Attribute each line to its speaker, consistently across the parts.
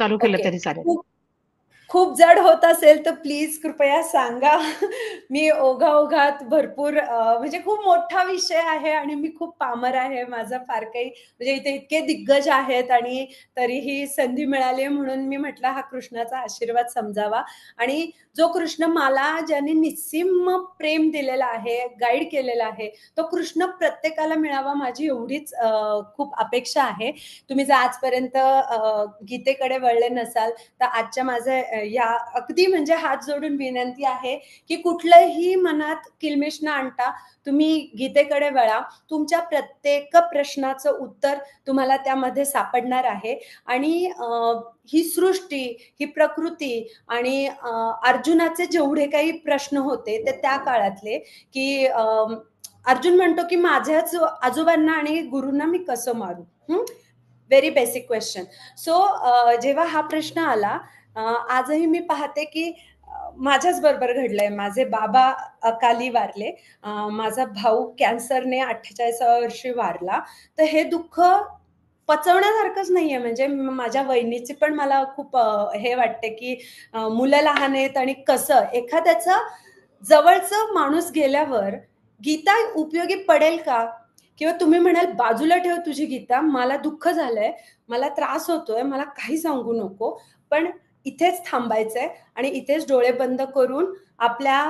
Speaker 1: चालू केलं
Speaker 2: ओके.
Speaker 1: तरी चालेल.
Speaker 2: खूप खूप जड होत असेल तर प्लीज कृपया सांगा. मी ओघाओघात भरपूर म्हणजे खूप मोठा विषय आहे आणि मी खूप पामर आहे. माझा फार काही म्हणजे इथे इतके दिग्गज आहेत आणि तरीही संधी मिळाली आहे म्हणून मी म्हटलं हा कृष्णाचा आशीर्वाद समजावा. आणि जो कृष्ण मला ज्यांनी निस्सीम प्रेम दिलेला आहे, गाईड केलेला आहे, तो कृष्ण प्रत्येकाला मिळावा माझी एवढीच खूप अपेक्षा आहे. तुम्ही जर आजपर्यंत गीतेकडे वळले नसाल तर आजच्या माझं या अगदी म्हणजे हात जोडून विनंती आहे की कुठलंही मनात किलमिश न आणता तुम्ही गीतेकडे वळा. तुमच्या प्रत्येक प्रश्नाचं उत्तर तुम्हाला त्यामध्ये सापडणार आहे. आणि ही सृष्टी, ही प्रकृती आणि अर्जुनाचे जेवढे काही प्रश्न होते ते त्या काळातले की अर्जुन म्हणतो की माझ्याच आजोबांना आणि गुरूंना मी कसं मारू. Very basic question. सो जेव्हा हा प्रश्न आला, आजही मी पाहते की माझ्याच बरोबर घडलंय. माझे बाबा अकाली वारले. माझा भाऊ कॅन्सरने 48व्या वर्षी वारला. तर हे दुःख पचवण्यासारखंच नाहीये. म्हणजे माझ्या वहिनीची पण मला खूप हे वाटते की मुलं लहान आहेत आणि कसं एखाद्याचं जवळचं माणूस गेल्यावर गीता उपयोगी पडेल का? किंवा तुम्ही म्हणाल बाजूला ठेव तुझी गीता, मला दुःख झालंय, मला त्रास होतोय, मला काही सांगू नको, पण इथेच थांबायचंय आणि इथेच डोळे बंद करून आपल्या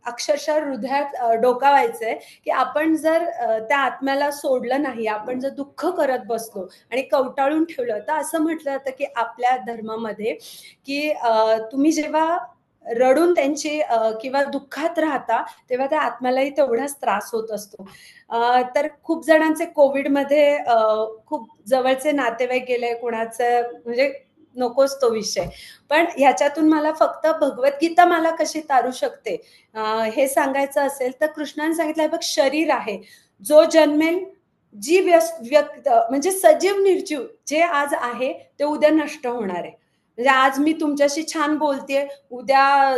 Speaker 2: अक्षरशः हृदयात डोकावायचंय की आपण जर त्या आत्म्याला सोडलं नाही, आपण जर दुःख करत बसलो आणि कवटाळून ठेवलं, तर असं म्हटलं जातं की आपल्या धर्मामध्ये की तुम्ही जेव्हा रडून त्यांची किंवा दुःखात राहता तेव्हा त्या आत्म्यालाही तेवढाच त्रास होत असतो. तर खूप जणांचे कोविडमध्ये खूप जवळचे नातेवाईक गेले, कोणाचं म्हणजे नकोच तो विषय. पण ह्याच्यातून मला फक्त भगवद्गीता मला कशी तारू शकते हे सांगायचं असेल तर कृष्णाने सांगितलं बघ, शरीर आहे, जो जन्मेल, जी व्यक्त म्हणजे सजीव निर्जीव जे आज आहे ते उद्या नष्ट होणार आहे. म्हणजे आज मी तुमच्याशी छान बोलतेय, उद्या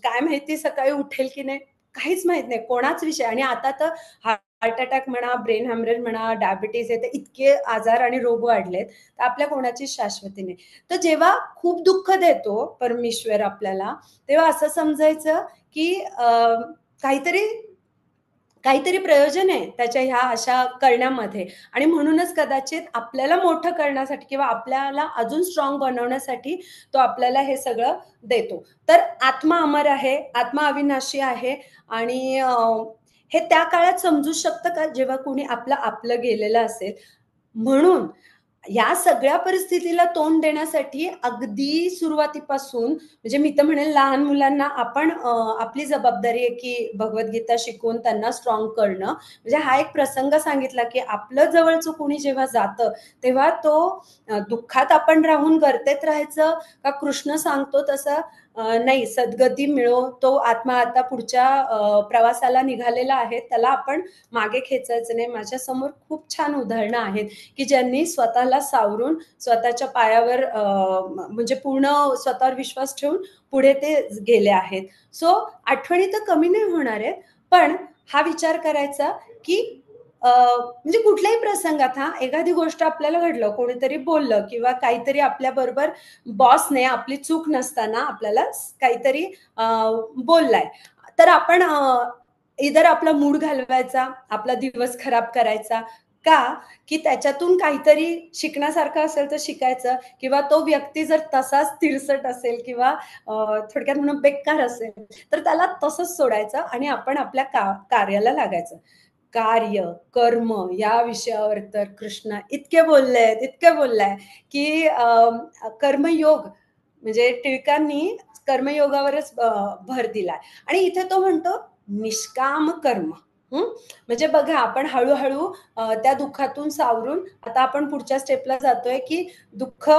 Speaker 2: काय माहिती सकाळी उठेल की नाही, काहीच माहित नाही, कोणाच विषय. आणि आता तर हार्ट अटॅक म्हणा, ब्रेन हॅमरेज म्हणा, डायबिटीज आहे, इतके आजार आणि रोग वाढलेत, तर आपल्या कोणाची शाश्वती नाही. तर जेव्हा खूप दुःख देतो परमेश्वर आपल्याला, तेव्हा असं समजायचं की काहीतरी काहीतरी प्रयोजन आहे त्याच्या ह्या अशा करण्यामध्ये. आणि म्हणूनच कदाचित आपल्याला मोठं करण्यासाठी किंवा आपल्याला अजून स्ट्रॉंग बनवण्यासाठी तो आपल्याला हे सगळं देतो. तर आत्मा अमर आहे, आत्मा अविनाशी आहे. आणि हे त्या काळात समजू शकतं का जेव्हा कोणी आपलं आपलं गेलेलं असेल. म्हणून या सगळ्या परिस्थितीला तोंड देण्यासाठी अगदी सुरुवातीपासून म्हणजे मी तर म्हणेल लहान मुलांना आपण आपली जबाबदारी आहे की भगवद्गीता शिकवून त्यांना स्ट्रॉंग करणं. म्हणजे हा एक प्रसंग सांगितला की आपलं जवळचं कोणी जेव्हा जातं तेव्हा तो दुःखात आपण राहून गर्तेत राहायचं का कृष्ण सांगतो तसं नाही, सद्गती मिळो, तो आत्मा आता पुढच्या प्रवासाला निघालेला आहे, त्याला आपण मागे खेचायचं नाही. माझ्या समोर खूप छान उदाहरणं आहेत की ज्यांनी स्वतःला सावरून स्वतःच्या पायावर म्हणजे पूर्ण स्वतःवर विश्वास ठेवून पुढे ते गेले आहेत. सो आठवणी तर कमी नाही होणार आहेत, पण हा विचार करायचा की म्हणजे कुठल्याही प्रसंगात एखादी गोष्ट आपल्याला घडलं, कोणीतरी बोललं किंवा काहीतरी आपल्या बरोबर बॉसने आपली चूक नसताना आपल्याला काहीतरी बोललाय, तर आपण इधर आपला मूड घालवायचा, आपला दिवस खराब करायचा का, की त्याच्यातून काहीतरी शिकण्यासारखं असेल तर शिकायचं. किंवा तो व्यक्ती जर तसाच तिरसट असेल किंवा थोडक्यात म्हणून बेकार असेल तर त्याला तसंच सोडायचं आणि आपण आपल्या कार्याला लागायचं. कार्य, कर्म या विषयावर तर कृष्ण इतके बोललाय की कर्मयोग म्हणजे टिळकांनी कर्मयोगावरच भर दिलाय. आणि इथे तो म्हणतो निष्काम कर्म. म्हणजे बघा, आपण हळूहळू त्या दुःखातून सावरून आता आपण पुढच्या स्टेपला जातोय की दुःख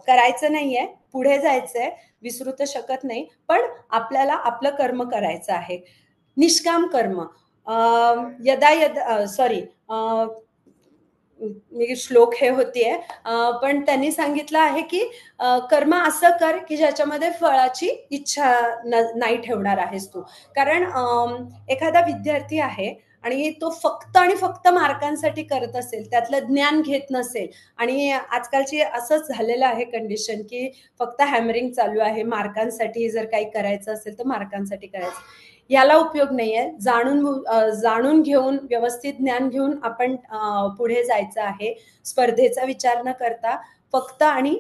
Speaker 2: करायचं नाहीये, पुढे जायचंय, विसरू तर शकत नाही, पण आपल्याला आपलं कर्म करायचं आहे. निष्काम कर्म. यदा यदा सॉरी मी श्लोक हे होतीये, पण त्यांनी सांगितलं आहे की कर्म असं कर की ज्याच्यामध्ये फळाची इच्छा नाही ठेवणार आहेस तू. कारण एखादा विद्यार्थी आहे आणि तो फक्त आणि फक्त मार्कांसाठी करत असेल, त्यातलं ज्ञान घेत नसेल आणि आजकालची असंच झालेलं आहे कंडिशन, की फक्त हॅमरिंग चालू आहे. मार्कांसाठी जर काही करायचं असेल तर मार्कांसाठी करायचं. याला उपयोग नाहीये. जाणून घेऊन व्यवस्थित ज्ञान घेऊन आपण पुढे जायचं आहे. स्पर्धेचा विचार न करता फक्त आणि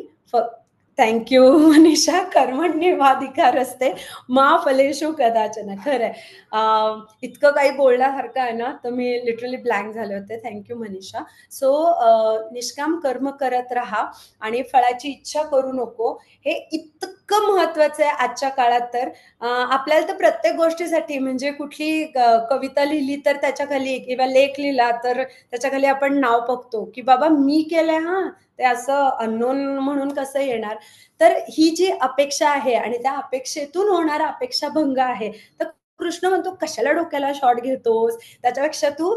Speaker 2: थँक यू मनीषा. कर्मण्येवाधिकारस्ते मा फलेषु कदाचन. खरंय. इतकं काही बोलण्यासारखं आहे ना, तर मी लिटरली ब्लँक झाले होते. Thank you Manisha. सो निष्काम कर्म करत राहा आणि फळाची इच्छा करू नको. हे इतकं महत्वाचं आहे आजच्या काळात. तर आपल्याला तर प्रत्येक गोष्टीसाठी म्हणजे कुठली कविता लिहिली तर त्याच्या खाली किंवा लेख लिहिला तर त्याच्या खाली आपण नाव बघतो की बाबा मी केलंय, हा ते असं अननोन म्हणून कसं येणार. तर ही जी अपेक्षा आहे आणि त्या अपेक्षेतून होणारा अपेक्षाभंग आहे, तर कृष्ण म्हणतो कशाला डोक्याला शॉट घेतोस, त्याच्यापेक्षा तू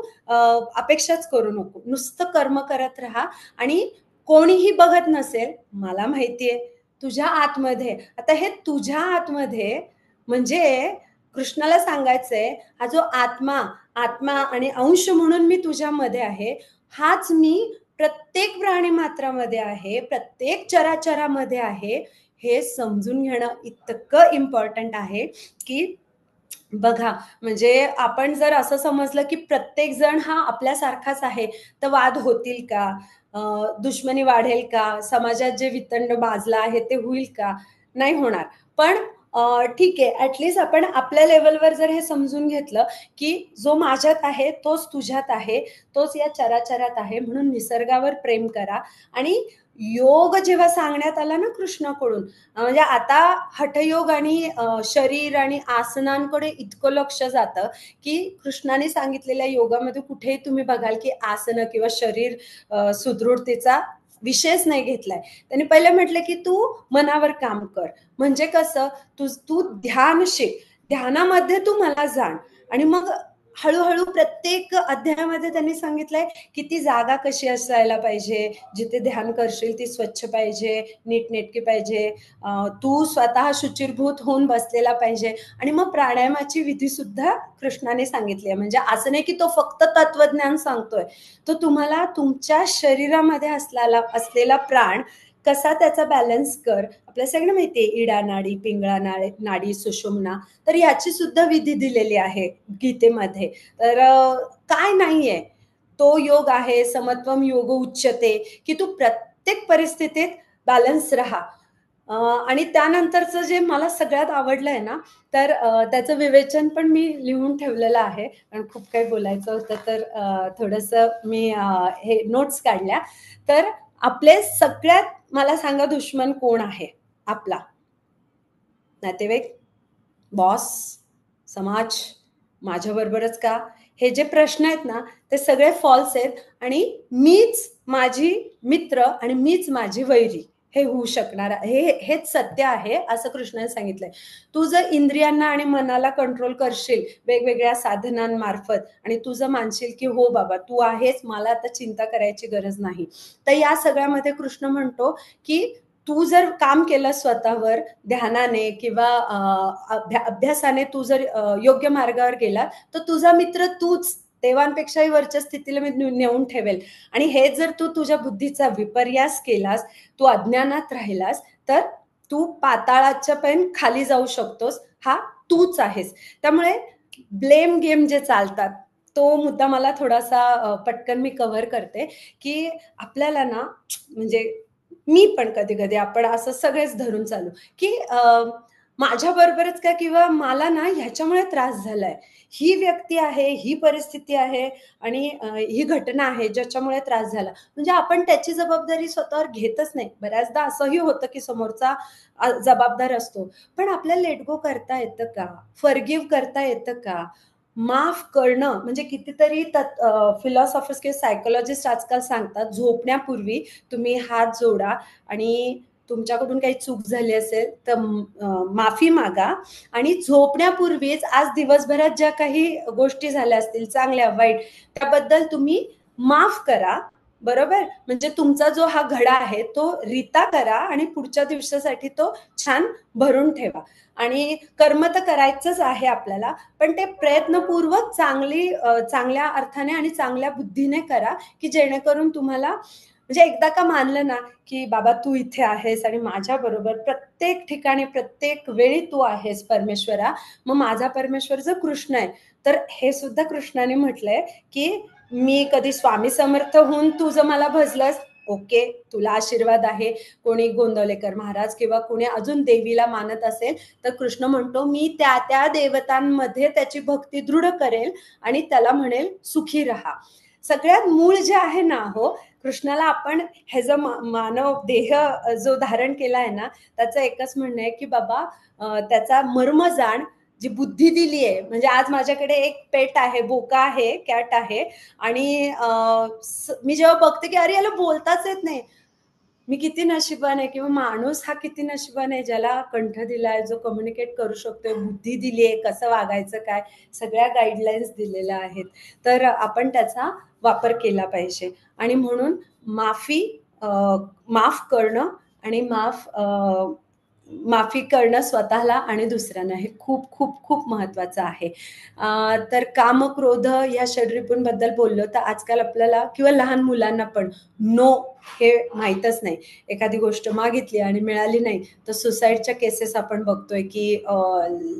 Speaker 2: अपेक्षाच करू नको, नुसतं कर्म करत राहा. आणि कोणीही बघत नसेल, मला माहितीये तुझ्या आतमध्ये, आता हे तुझ्या आतमध्ये म्हणजे कृष्णाला सांगायचंय, हा जो आत्मा आत्मा आणि अंश म्हणून मी तुझ्यामध्ये आहे, हाच मी प्रत्येक प्राणी मात्रामध्ये आहे, प्रत्येक चराचरामध्ये आहे. हे समजून घेणं इतकं इम्पॉर्टंट आहे की बघा, म्हणजे आपण जर असं समजलं की प्रत्येक जण हा आपल्यासारखाच आहे, तर वाद होतील का, दुश्मनी वाढेल का, समाजात जे वितंड माजला आहे ते होईल का, नाही होणार. पण ठीक आहे, ऍटलिस्ट आपण आपल्या लेवलवर जर हे समजून घेतलं की जो माझ्यात आहे तोच तुझ्यात आहे, तोच या चराचरात आहे, म्हणून निसर्गावर प्रेम करा. आणि योग जेव्हा सांगण्यात आला ना कृष्णाकडून, म्हणजे आता हठयोग आणि शरीर आणि आसनांकडे इतकं लक्ष जातं की कृष्णाने सांगितलेल्या योगामध्ये कुठेही तुम्ही बघाल की आसन किंवा शरीर सुदृढतेचा विषयच नाही घेतलाय. त्यांनी पहिले म्हटलं की तू मनावर काम कर. म्हणजे कसं, तू ध्यान शिक, ध्यानामध्ये तू मला जाण. आणि मग हळूहळू प्रत्येक अध्यायामध्ये त्यांनी सांगितलंय की ती जागा कशी असायला पाहिजे, जिथे ध्यान करशील ती स्वच्छ पाहिजे, नीटनेटकी पाहिजे, तू स्वतः शुचिरभूत होऊन बसलेला पाहिजे. आणि मग प्राणायामाची विधी सुद्धा कृष्णाने सांगितली आहे. म्हणजे असं नाही की तो फक्त तत्वज्ञान सांगतोय, तो तुम्हाला तुमच्या शरीरामध्ये असलेला प्राण कसा त्याचा बॅलन्स कर. आपल्या सगळ्यांना माहितीये इडा नाडी, पिंगळा नाडी, सुषुम्ना, तर याची सुद्धा विधी दिलेली आहे गीतेमध्ये. तर काय नाहीये, तो योग आहे. समत्वम योग उच्यते, की तू प्रत्येक परिस्थितीत बॅलन्स राहा. आणि त्यानंतरचं जे मला सगळ्यात आवडलंय ना, तर त्याचं विवेचन पण मी लिहून ठेवलेलं आहे, कारण खूप काही बोलायचं होतं. तर थोडंसं मी हे नोट्स काढल्या. तर आपले सगळ्यात, मला सांगा, दुश्मन कोण आहे आपला? नातेवाईक, बॉस, समाज, माझ्याबरोबरच का? हे जे प्रश्न आहेत ना, ते सगळे फॉल्स आहेत. आणि मीच माझी मित्र आणि मीच माझी वैरी हे होऊ शकणार, हेच सत्य आहे असं कृष्णाने सांगितलंय. तू जर इंद्रियांना आणि मनाला कंट्रोल करशील वेगवेगळ्या साधनांमार्फत आणि तू जर मानशील की हो बाबा तू आहेस, मला आता चिंता करायची गरज नाही, तर या सगळ्यामध्ये कृष्ण म्हणतो की तू जर काम केलं स्वतःवर ध्यानाने किंवा अभ्यासाने, तू जर योग्य मार्गावर गेला, तर तुझा मित्र तूच, देवांपेक्षाही वरच्या स्थितीला मी नेऊन ठेवेल. आणि हे जर तू तुझ्या बुद्धीचा विपर्यास केलास, तू अज्ञानात राहिलास, तर तू पाताळाच्या पण खाली जाऊ शकतोस. हा तूच आहेस. त्यामुळे ब्लेम गेम जे चालतात, तो मुद्दा मला थोडासा पटकन मी कव्हर करते की आपल्याला ना, म्हणजे मी पण कधी कधी आपण असं सगळेच धरून चालू की माझ्या बरोबरच का, किंवा मला ना ह्याच्यामुळे त्रास झालाय, ही व्यक्ती आहे, ही परिस्थिती आहे आणि ही घटना आहे ज्याच्यामुळे त्रास झाला, म्हणजे आपण त्याची जबाबदारी स्वतःवर घेतच नाही. बऱ्याचदा असंही होतं की समोरचा जबाबदार असतो, पण आपल्याला लेट गो करता येतं का, फॉरगिव्ह करता येतं का, माफ करणं. म्हणजे कितीतरी फिलॉसॉफर्स किंवा सायकोलॉजिस्ट आजकाल सांगतात, झोपण्यापूर्वी तुम्ही हात जोडा आणि तुमच्याकडून काही चूक झाली असेल तर माफी मागा. आणि झोपण्यापूर्वीच आज दिवसभरात ज्या काही गोष्टी झाल्या असतील चांगल्या वाईट, त्याबद्दल तुम्ही माफ करा. बरोबर? म्हणजे तुमचा जो हा घडा आहे तो रीता करा आणि पुढच्या दिवसासाठी तो छान भरून ठेवा. आणि कर्म तर करायचंच आहे आपल्याला, पण ते प्रयत्नपूर्वक चांगल्या अर्थाने आणि चांगल्या बुद्धीने करा, की जेणेकरून तुम्हाला म्हणजे एकदा का मानलं ना, की बाबा तू इथे आहेस आणि माझ्याबरोबर प्रत्येक ठिकाणी, प्रत्येक वेळी तू आहेस परमेश्वरा. मग माझा परमेश्वर जर कृष्ण आहे, तर हे सुद्धा कृष्णाने म्हटलंय, की मी कधी स्वामी समर्थ होऊन तू जर मला भजलंस, ओके, तुला आशीर्वाद आहे. कोणी गोंदवलेकर महाराज किंवा कोणी अजून देवीला मानत असेल, तर कृष्ण म्हणतो, मी त्या त्या देवतांमध्ये त्याची भक्ती दृढ करेल आणि त्याला म्हणेल सुखी राहा. सगळ्यात मूळ जे आहे ना हो, कृष्णाला आपण हे जो मानव देह जो धारण केला आहे ना, त्याचं एकच म्हणणं आहे, की बाबा त्याचा मर्म जाण, जी बुद्धी दिली आहे. म्हणजे आज माझ्याकडे एक पेट आहे, बोका आहे, कॅट आहे. आणि मी जेव्हा बघते की अरे याला बोलताच येत नाही, मी किती नशिबान आहे किंवा माणूस हा किती नशिबान आहे ज्याला कंठ दिलाय, जो कम्युनिकेट करू शकतोय, बुद्धी दिली आहे, कसं वागायचं काय, सगळ्या गाईडलाईन्स दिलेल्या आहेत. तर आपण त्याचा वापर केला पाहिजे. आणि म्हणून माफी माफ करणं आणि माफी करणं स्वतःला आणि दुसऱ्यांना हे खूप खूप खूप महत्वाचं आहे. तर काम क्रोध या षड्रिपूंबद्दल बोललो तर आजकाल आपल्याला किंवा लहान मुलांना पण नो हे माहीतच नाही. एखादी गोष्ट मागितली आणि मिळाली नाही तर सुसाईडच्या केसेस आपण बघतोय, की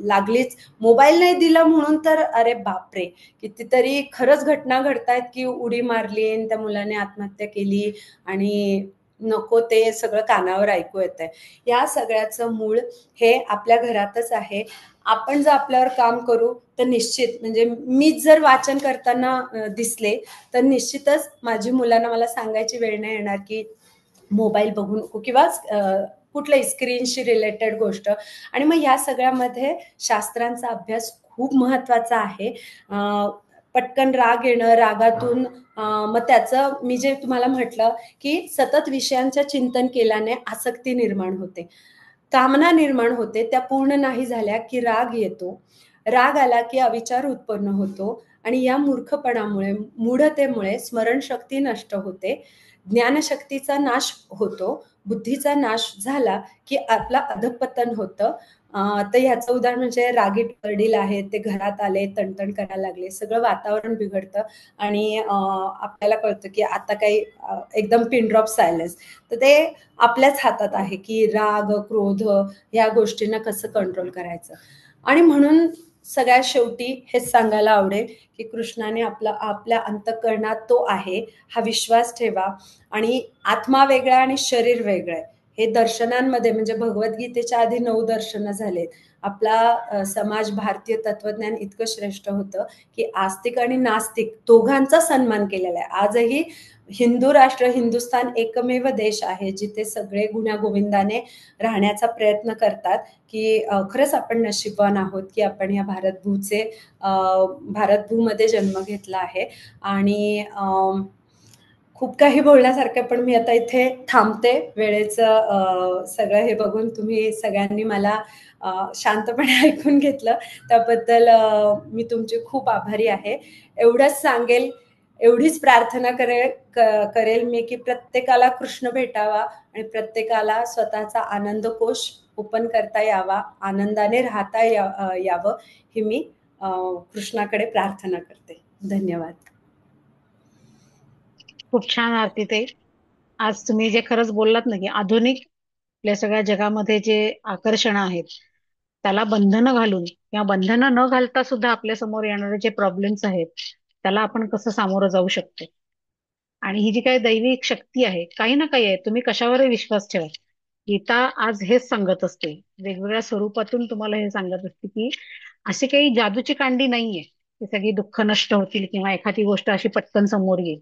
Speaker 2: लागलीच मोबाईल नाही दिला म्हणून तर अरे बापरे! कितीतरी खरंच घटना घडतायत, की उडी मारली आणि त्या मुलाने आत्महत्या केली आणि नको ते सगळं कानावर ऐकू येतंय. या सगळ्याचं मूळ हे आपल्या घरातच आहे. आपण जर आपल्यावर काम करू तर निश्चित म्हणजे मीच जर वाचन करताना दिसले तर निश्चितच माझी मुलांना मला सांगायची वेळ नाही येणार, की मोबाईल बघू नको किंवा कुठल्याही स्क्रीनशी रिलेटेड गोष्ट. आणि मग या सगळ्यामध्ये शास्त्रांचा अभ्यास खूप महत्वाचा आहे. पटकन राग येणं, रागातून मग त्याचं मी जे तुम्हाला म्हटलं, की सतत विषयांचं चिंतन केल्याने आसक्ती निर्माण होते. कामना निर्माण होते, त्या पूर्ण नाही झाल्या की राग येतो. राग आला की अविचार उत्पन्न होतो आणि या मूर्खपणामुळे, मूढतेमुळे स्मरणशक्ती नष्ट होते. ज्ञानशक्तीचा नाश होतो. बुद्धीचा नाश झाला की आपलं अधःपतन होतं. तर ह्याचं उदाहरण म्हणजे रागीट वडील आहेत, ते घरात आले, तणतण करायला लागले, सगळं वातावरण बिघडतं आणि आपल्याला कळतं की आता काही एकदम पिन ड्रॉप सायलेन्स. तर ते आपल्याच हातात आहे, की राग, क्रोध या गोष्टींना कसं कंट्रोल करायचं. आणि म्हणून सगळ्यात शेवटी हेच सांगायला आवडेल, की कृष्णाने आपल्या अंतःकरणात तो आहे, हा विश्वास ठेवा. आणि आत्मा वेगळा आणि शरीर वेगळं आहे. हे दर्शनांमध्ये म्हणजे भगवद्गीतेच्या आधी 9 दर्शनं झालेत. आपला समाज भारतीय तत्वज्ञान इतकं श्रेष्ठ होतं, की आस्तिक आणि नास्तिक दोघांचा सन्मान केलेला आहे. आजही हिंदू राष्ट्र, हिंदुस्थान एकमेव देश आहे, जिथे सगळे गुण्यागोविंदाने राहण्याचा प्रयत्न करतात, की खरंच आपण नशीबवान आहोत, की आपण या भारतभूमध्ये जन्म घेतला आहे. आणि खूप काही बोलण्यासारखं पण मी आता इथे थांबते. वेळेचं सगळं हे बघून तुम्ही सगळ्यांनी मला शांतपणे ऐकून घेतलं. त्याबद्दल मी तुमची खूप आभारी आहे. एवढंच सांगेल, एवढीच प्रार्थना करेल मी, की प्रत्येकाला कृष्ण भेटावा आणि प्रत्येकाला स्वतःचा आनंदकोश ओपन करता यावा, आनंदाने राहता यावं, ही मी कृष्णाकडे प्रार्थना करते. धन्यवाद.
Speaker 1: खूप छान आरती ते. आज तुम्ही जे खरंच बोललात ना, की आधुनिक आपल्या सगळ्या जगामध्ये जे आकर्षण आहेत त्याला बंधनं घालून किंवा बंधनं न घालता सुद्धा आपल्या समोर येणारे जे प्रॉब्लेम्स आहेत त्याला आपण कसं सामोरं जाऊ शकतो. आणि ही जी काही दैविक शक्ती आहे, काही ना काही आहे, तुम्ही कशावरही विश्वास ठेवा. गीता आज हेच सांगत असते, वेगवेगळ्या स्वरूपातून तुम्हाला हे सांगत असते, की अशी काही जादूची कांडी नाहीये की सगळी दुःख नष्ट होतील किंवा एखादी गोष्ट अशी पटकन समोर येईल.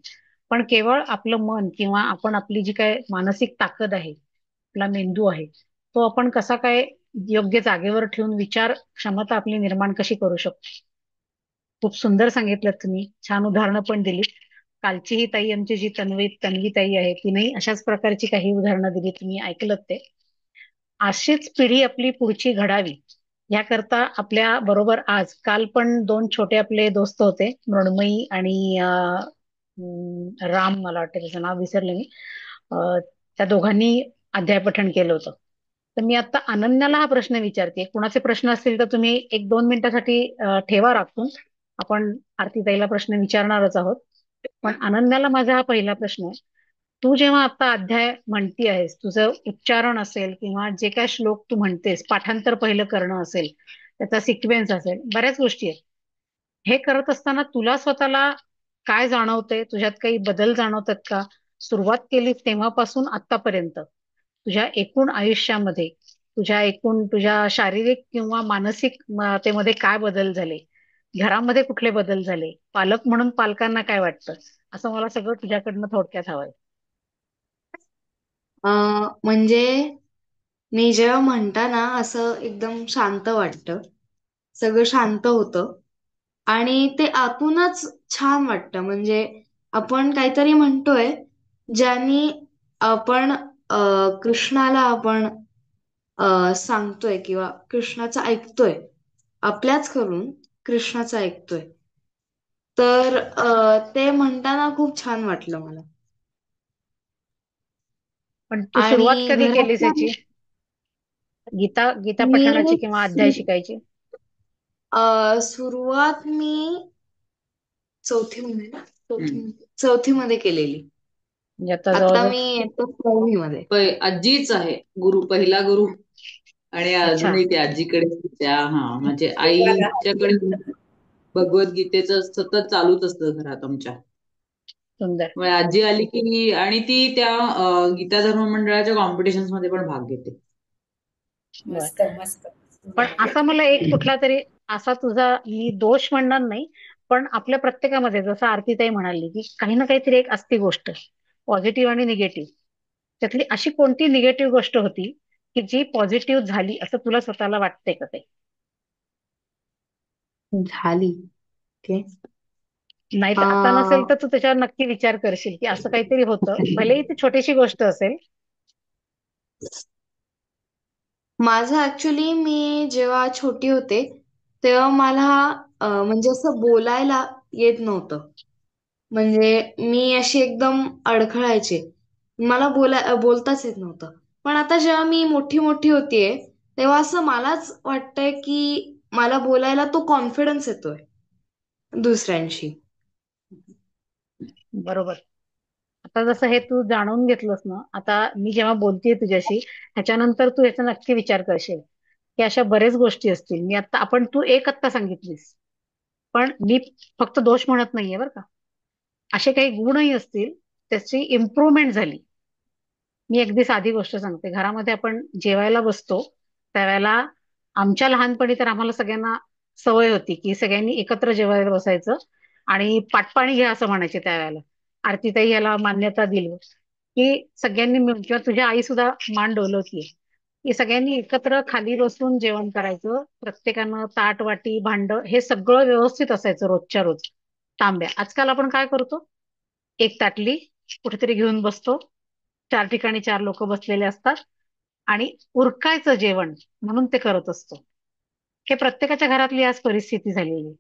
Speaker 1: पण केवळ आपलं मन किंवा आपण आपली जी काय मानसिक ताकद आहे, आपला मेंदू आहे, तो आपण कसा काय योग्य जागेवर ठेवून विचार क्षमता आपली निर्माण कशी करू शकतो. खूप सुंदर सांगितलं तुम्ही, छान उदाहरणं पण दिली. कालची ही ताई आमची जी तन्वी ताई आहे तिनेही अशाच प्रकारची काही उदाहरणं दिली, तुम्ही ऐकलत ते. अशीच पिढी आपली पुढची घडावी याकरता आपल्या बरोबर आज काल पण दोन छोटे आपले दोस्त होते, मृण्मयी आणि राम मला वाटतं त्याचं नाव विसरले मी. त्या दोघांनी अध्याय पठण केलं होतं. तर मी आता अनन्याला हा प्रश्न विचारते. कुणाचे प्रश्न असतील तर तुम्ही 1-2 मिनिटासाठी ठेवा राखून. आपण आरतीताईला प्रश्न विचारणारच आहोत. पण अनन्याला माझा हा पहिला प्रश्न आहे. तू जेव्हा आता अध्याय म्हणती आहेस, तुझं उच्चारण असेल किंवा जे काय श्लोक तू म्हणतेस, पाठांतर पहिलं करणं असेल, त्याचा सिक्वेन्स असेल, बऱ्याच गोष्टी आहेत. हे करत असताना तुला स्वतःला काय जाणवतंय? तुझ्यात काही बदल जाणवतात का? सुरुवात केली तेव्हापासून आतापर्यंत तुझ्या एकूण आयुष्यामध्ये, तुझ्या शारीरिक किंवा मानसिक तेमध्ये काय बदल झाले? घरामध्ये कुठले बदल झाले? पालक म्हणून पालकांना काय वाटतं? असं मला सगळं तुझ्याकडनं थोडक्यात हवंय.
Speaker 3: म्हणजे मी जेव्हा म्हणताना असं एकदम शांत वाटतं, सगळं शांत होतं आणि ते आतूनच छान वाटतं. म्हणजे आपण काहीतरी म्हणतोय ज्यानी आपण कृष्णाला आपण सांगतोय किंवा कृष्णाचं ऐकतोय, आपल्याच करून कृष्णाचं ऐकतोय. तर ते म्हणताना खूप छान वाटलं मला.
Speaker 1: पण तू सुरुवात
Speaker 3: आणि
Speaker 1: कधी
Speaker 3: घरात
Speaker 1: केलीस
Speaker 3: पण
Speaker 1: याची? गीता गीता
Speaker 3: मी
Speaker 1: पठणाची किंवा अध्याय शिकायची?
Speaker 3: सुरुवात मी चौथी मध्ये ना चौथी मध्ये केलेली.
Speaker 1: म्हणजे आता
Speaker 3: आता
Speaker 1: जवळजवळ.
Speaker 3: मी येतो 4वी मध्ये.
Speaker 4: आजीच आहे गुरु, पहिला गुरु. आणि
Speaker 1: अच्छा.
Speaker 4: अजूनही ते आजीकडे त्या म्हणजे आईच्याकडे भगवद्गीतेचं सतत चालूच असतं घरात आमच्या.
Speaker 1: सुंदर.
Speaker 4: मग आजी आली की, आणि ती त्या गीता धर्म मंडळाच्या कॉम्पिटिशन्स मध्ये पण भाग घेते.
Speaker 1: बर.
Speaker 2: मस्त मस्त.
Speaker 1: पण असा मला एक कुठला तरी असा तुझा, मी दोष म्हणणार नाही, पण आपल्या प्रत्येकामध्ये जसं आरतीताई म्हणाली की काही ना काहीतरी एक असती गोष्ट, पॉझिटिव्ह आणि निगेटिव्ह. त्यातली अशी कोणती निगेटिव्ह गोष्ट होती की जी पॉझिटिव्ह झाली असं तुला स्वतःला वाटतंय का ते?
Speaker 3: झाली. ओके.
Speaker 1: नाही तर आता नसेल तर तू त्याच्यावर नक्की विचार करशील की असं काहीतरी होतं, भलेही ती छोटीशी गोष्ट असेल.
Speaker 3: माझं ऍक्च्युली मी जेव्हा छोटी होते तेव्हा मला म्हणजे असं बोलायला येत नव्हतं. म्हणजे मी अशी एकदम अडखळायचे. मला बोलताच येत नव्हतं. पण आता जेव्हा मी मोठी मोठी होतीये तेव्हा असं मलाच वाटतंय की मला बोलायला तो कॉन्फिडन्स येतोय दुसऱ्यांशी.
Speaker 1: बरोबर. आता जसं हे तू जाणून घेतलंस ना, आता मी जेव्हा बोलतेय तुझ्याशी ह्याच्यानंतर तू याचा नक्की विचार करशील की अशा बरेच गोष्टी असतील. मी आता आपण तू एक आत्ता सांगितलीस, पण मी फक्त दोष म्हणत नाहीये बरं का. असे काही गुणही असतील, त्याची इम्प्रूव्हमेंट झाली. मी अगदी साधी गोष्ट सांगते. घरामध्ये आपण जेवायला बसतो त्यावेळेला, आमच्या लहानपणी तर आम्हाला सगळ्यांना सवय होती की सगळ्यांनी एकत्र जेवायला बसायचं आणि पाटपाणी घ्या असं म्हणायचे त्यावेळेला. आरतीताई याला मान्यता दिली की सगळ्यांनी मिळून, किंवा तुझ्या आई सुद्धा मान डोलवतीये की सगळ्यांनी एकत्र खाली बसून जेवण करायचं. प्रत्येकानं ताट वाटी भांड हे सगळं व्यवस्थित असायचं रोजच्या रोज. तांब्या. आजकाल आपण काय करतो? एक ताटली कुठेतरी घेऊन बसतो, 4 ठिकाणी 4 लोक बसलेले असतात आणि उरकायचं जेवण म्हणून ते करत असतो. हे प्रत्येकाच्या घरातली आज परिस्थिती झालेली आहे.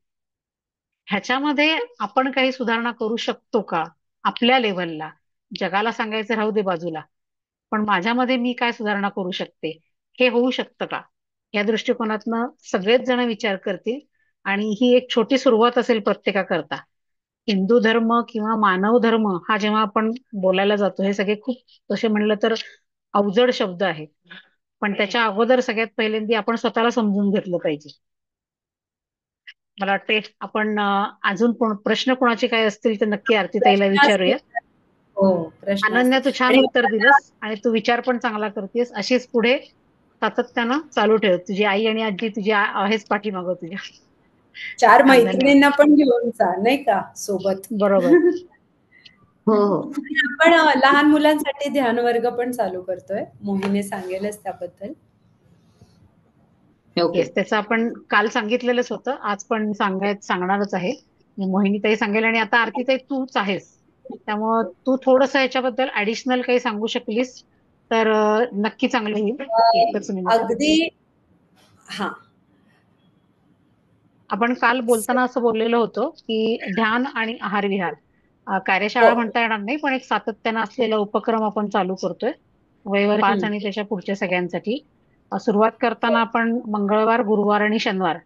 Speaker 1: ह्याच्यामध्ये आपण काही सुधारणा करू शकतो का? आपल्या लेव्हलला. जगाला सांगायचं राहू दे बाजूला, पण माझ्यामध्ये मी काय सुधारणा करू शकते? हे होऊ शकतं का? या दृष्टिकोनातनं सगळेच जण विचार करतील आणि ही एक छोटी सुरुवात असेल प्रत्येकाकरता. हिंदू धर्म किंवा मानव धर्म हा जेव्हा आपण बोलायला जातो, हे सगळे खूप तसे म्हणलं तर अवजड शब्द आहेत. पण त्याच्या अगोदर सगळ्यात पहिल्यांदा आपण स्वतःला समजून घेतलं पाहिजे. मला वाटते आपण अजून प्रश्न कोणाचे काय असतील तर नक्की आरतीताईला
Speaker 2: प्रश्न असतील
Speaker 1: विचारूया.
Speaker 2: तर. हो, प्रश्न
Speaker 1: अनन्या,
Speaker 2: असतील
Speaker 1: तू छान
Speaker 2: आणि
Speaker 1: उत्तर दिलंस आणि तू विचार पण चांगला करतेस. अशीच पुढे सातत्यानं चालू ठेव. तुझी आई आणि आजी तुझी आहेच पाठीमागं तुझ्या.
Speaker 2: 4
Speaker 1: छान, धन्यवाद.
Speaker 2: मैत्रिणींना पण घेऊन जा, नाही का, सोबत.
Speaker 1: बरोबर.
Speaker 3: हो हो.
Speaker 2: आपण लहान मुलांसाठी ध्यान वर्ग पण चालू करतोय. मोहिनी सांगेलच त्याबद्दल.
Speaker 4: ओके.
Speaker 1: येस, त्याचं आपण काल सांगितलेलंच होतं, आज पण सांगणारच आहे. मोहिनीताई सांगेल आणि आता आरतीताई तूच आहेस, त्यामुळं तू थोडस याच्याबद्दल ऍडिशनल काही सांगू शकलीस तर नक्की चांगलं होईल. एकच मिनिट.
Speaker 2: अगदी. हां.
Speaker 1: आपण काल बोलताना असं बोललेलो होतो की ध्यान आणि आहार विहार कार्यशाळा
Speaker 2: हो.
Speaker 1: म्हणता येणार नाही, पण एक सातत्यानं असलेला उपक्रम आपण चालू करतोय वयवर 5 आणि त्याच्या पुढच्या सगळ्यांसाठी. सुरुवात करताना
Speaker 2: हो.
Speaker 1: आपण मंगळवार, गुरुवार आणि शनिवार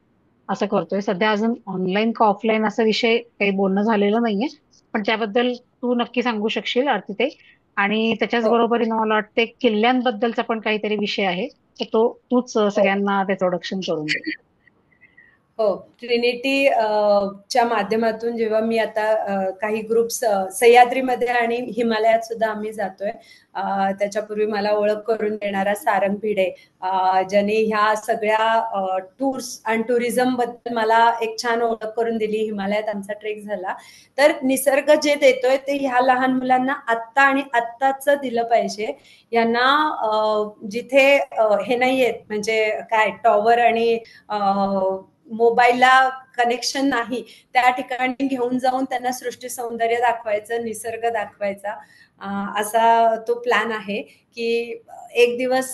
Speaker 1: असं करतोय. सध्या अजून ऑनलाईन का ऑफलाईन असा विषय काही बोलणं झालेलं नाहीये, पण त्याबद्दल तू नक्की सांगू शकशील आरती. आणि त्याच्याच
Speaker 2: हो.
Speaker 1: बरोबरीनं मला वाटते किल्ल्यांबद्दलचा पण काहीतरी विषय आहे, तर तो तूच
Speaker 2: हो.
Speaker 1: सगळ्यांना त्याचं इंट्रोडक्शन करून दे.
Speaker 2: हो, ट्रिनिटी च्या माध्यमातून जेव्हा मी आता काही ग्रुप्स सह्याद्रीमध्ये आणि हिमालयात सुद्धा आम्ही जातोय. त्याच्यापूर्वी मला ओळख करून देणारा सारंग भिडे, ज्याने ह्या सगळ्या टूर्स आणि टुरिझम बद्दल मला एक छान ओळख करून दिली. हिमालयात आमचा ट्रेक झाला. तर निसर्ग जे देतोय ते ह्या लहान मुलांना आत्ता आणि आत्ताच दिलं पाहिजे. यांना जिथे हे नाहीयेत, म्हणजे काय टॉवर आणि मोबाईलला कनेक्शन नाही, त्या ठिकाणी घेऊन जाऊन त्यांना सृष्टी सौंदर्य दाखवायचं, निसर्ग दाखवायचा, असा तो प्लॅन आहे की एक दिवस